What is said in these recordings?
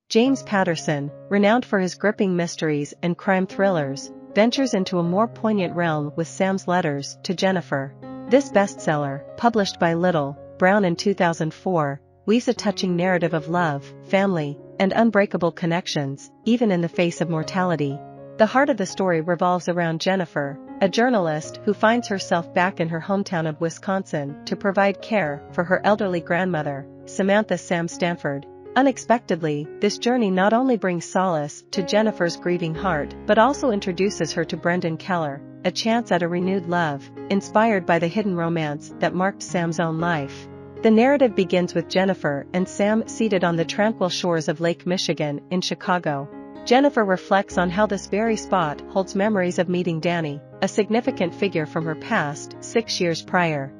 James Patterson, renowned for his gripping mysteries and crime thrillers, ventures into a more poignant realm with Sam's letters to Jennifer. This bestseller, published by Little, Brown in 2004, weaves a touching narrative of love, family, and unbreakable connections, even in the face of mortality. The heart of the story revolves around Jennifer, a journalist who finds herself back in her hometown of Wisconsin to provide care for her elderly grandmother, Samantha Sam Stanford. Unexpectedly, this journey not only brings solace to Jennifer's grieving heart but also introduces her to Brendan Keller, a chance at a renewed love, inspired by the hidden romance that marked Sam's own life. The narrative begins with Jennifer and Sam seated on the tranquil shores of Lake Michigan in Chicago. Jennifer reflects on how this very spot holds memories of meeting Danny, a significant figure from her past 6 years prior.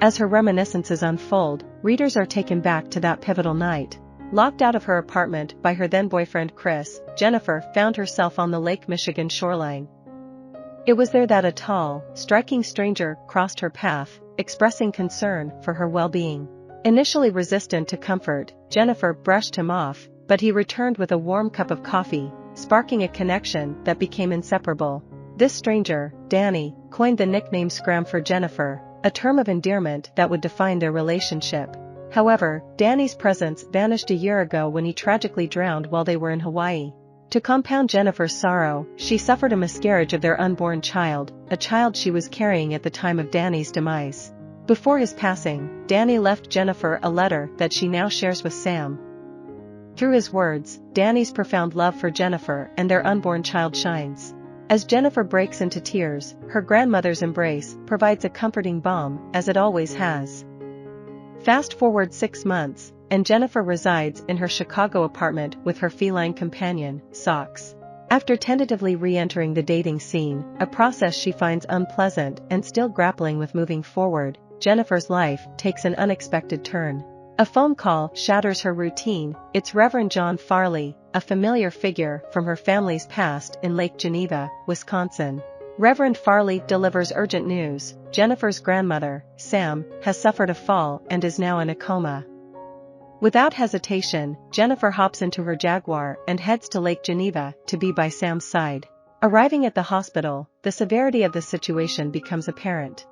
As her reminiscences unfold, readers are taken back to that pivotal night. Locked out of her apartment by her then-boyfriend Chris, Jennifer found herself on the Lake Michigan shoreline. It was there that a tall, striking stranger crossed her path, expressing concern for her well-being. Initially resistant to comfort, Jennifer brushed him off, but he returned with a warm cup of coffee, sparking a connection that became inseparable. This stranger, Danny, coined the nickname Scram for Jennifer, a term of endearment that would define their relationship. However, Danny's presence vanished a year ago when he tragically drowned while they were in Hawaii. To compound Jennifer's sorrow, she suffered a miscarriage of their unborn child, a child she was carrying at the time of Danny's demise. Before his passing, Danny left Jennifer a letter that she now shares with Sam. Through his words, Danny's profound love for Jennifer and their unborn child shines. As Jennifer breaks into tears, her grandmother's embrace provides a comforting balm, as it always has. Fast forward 6 months, and Jennifer resides in her Chicago apartment with her feline companion, Socks. After tentatively re-entering the dating scene, a process she finds unpleasant and still grappling with moving forward, Jennifer's life takes an unexpected turn. A phone call shatters her routine. It's Reverend John Farley, a familiar figure from her family's past in Lake Geneva, Wisconsin. Reverend Farley delivers urgent news: Jennifer's grandmother, Sam, has suffered a fall and is now in a coma. Without hesitation, Jennifer hops into her Jaguar and heads to Lake Geneva to be by Sam's side. Arriving at the hospital, the severity of the situation becomes apparent.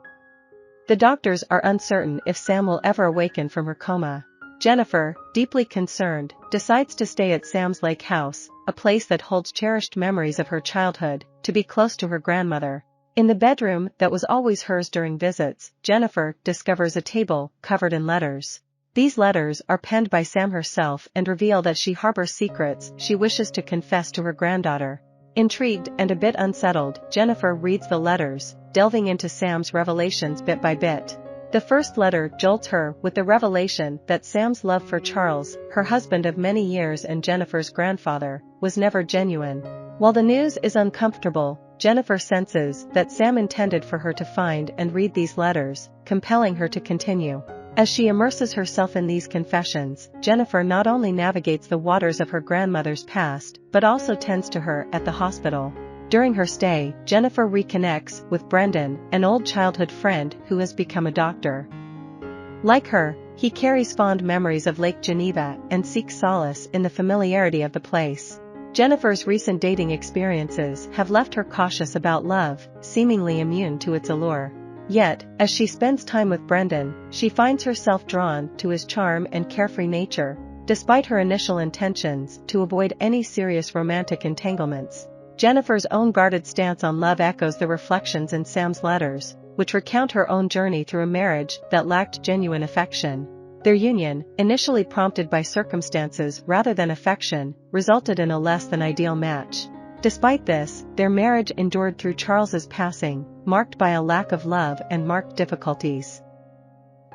The doctors are uncertain if Sam will ever awaken from her coma. Jennifer, deeply concerned, decides to stay at Sam's lake house, a place that holds cherished memories of her childhood, to be close to her grandmother. In the bedroom that was always hers during visits, Jennifer discovers a table covered in letters. These letters are penned by Sam herself and reveal that she harbors secrets she wishes to confess to her granddaughter. Intrigued and a bit unsettled, Jennifer reads the letters, delving into Sam's revelations bit by bit. The first letter jolts her with the revelation that Sam's love for Charles, her husband of many years and Jennifer's grandfather, was never genuine. While the news is uncomfortable, Jennifer senses that Sam intended for her to find and read these letters, compelling her to continue. As she immerses herself in these confessions, Jennifer not only navigates the waters of her grandmother's past, but also tends to her at the hospital. During her stay, Jennifer reconnects with Brendan, an old childhood friend who has become a doctor. Like her, he carries fond memories of Lake Geneva and seeks solace in the familiarity of the place. Jennifer's recent dating experiences have left her cautious about love, seemingly immune to its allure. Yet, as she spends time with Brendan, she finds herself drawn to his charm and carefree nature, despite her initial intentions to avoid any serious romantic entanglements. Jennifer's own guarded stance on love echoes the reflections in Sam's letters, which recount her own journey through a marriage that lacked genuine affection. Their union, initially prompted by circumstances rather than affection, resulted in a less than ideal match. Despite this, their marriage endured through Charles's passing, marked by a lack of love and marked difficulties.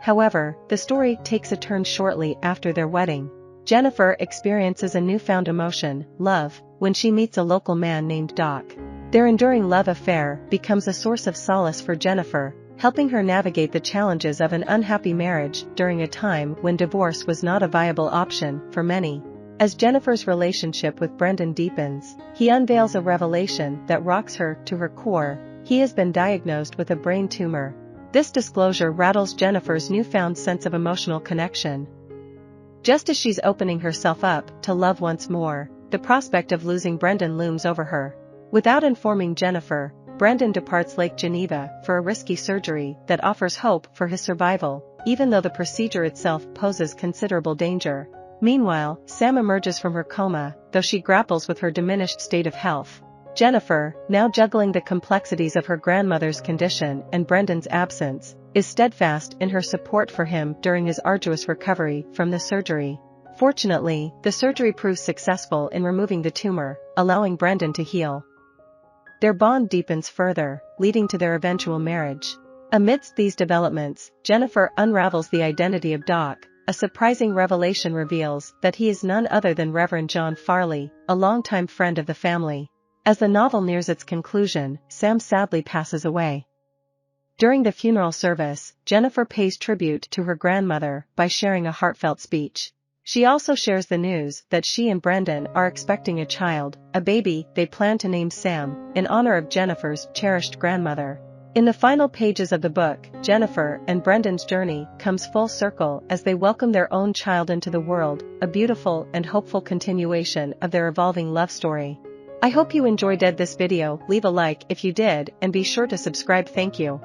However, the story takes a turn shortly after their wedding. Jennifer experiences a newfound emotion, love, when she meets a local man named Doc. Their enduring love affair becomes a source of solace for Jennifer, helping her navigate the challenges of an unhappy marriage during a time when divorce was not a viable option for many. As Jennifer's relationship with Brendan deepens, he unveils a revelation that rocks her to her core: he has been diagnosed with a brain tumor. This disclosure rattles Jennifer's newfound sense of emotional connection. Just as she's opening herself up to love once more, the prospect of losing Brendan looms over her. Without informing Jennifer, Brendan departs Lake Geneva for a risky surgery that offers hope for his survival, even though the procedure itself poses considerable danger. Meanwhile, Sam emerges from her coma, though she grapples with her diminished state of health. Jennifer, now juggling the complexities of her grandmother's condition and Brendan's absence, is steadfast in her support for him during his arduous recovery from the surgery. Fortunately, the surgery proves successful in removing the tumor, allowing Brendan to heal. Their bond deepens further, leading to their eventual marriage. Amidst these developments, Jennifer unravels the identity of Doc. A surprising revelation reveals that he is none other than Reverend John Farley, a longtime friend of the family. As the novel nears its conclusion, Sam sadly passes away. During the funeral service, Jennifer pays tribute to her grandmother by sharing a heartfelt speech. She also shares the news that she and Brendan are expecting a child, a baby they plan to name Sam, in honor of Jennifer's cherished grandmother. In the final pages of the book, Jennifer and Brendan's journey comes full circle as they welcome their own child into the world, a beautiful and hopeful continuation of their evolving love story. I hope you enjoyed this video. Leave a like if you did and be sure to subscribe. Thank you.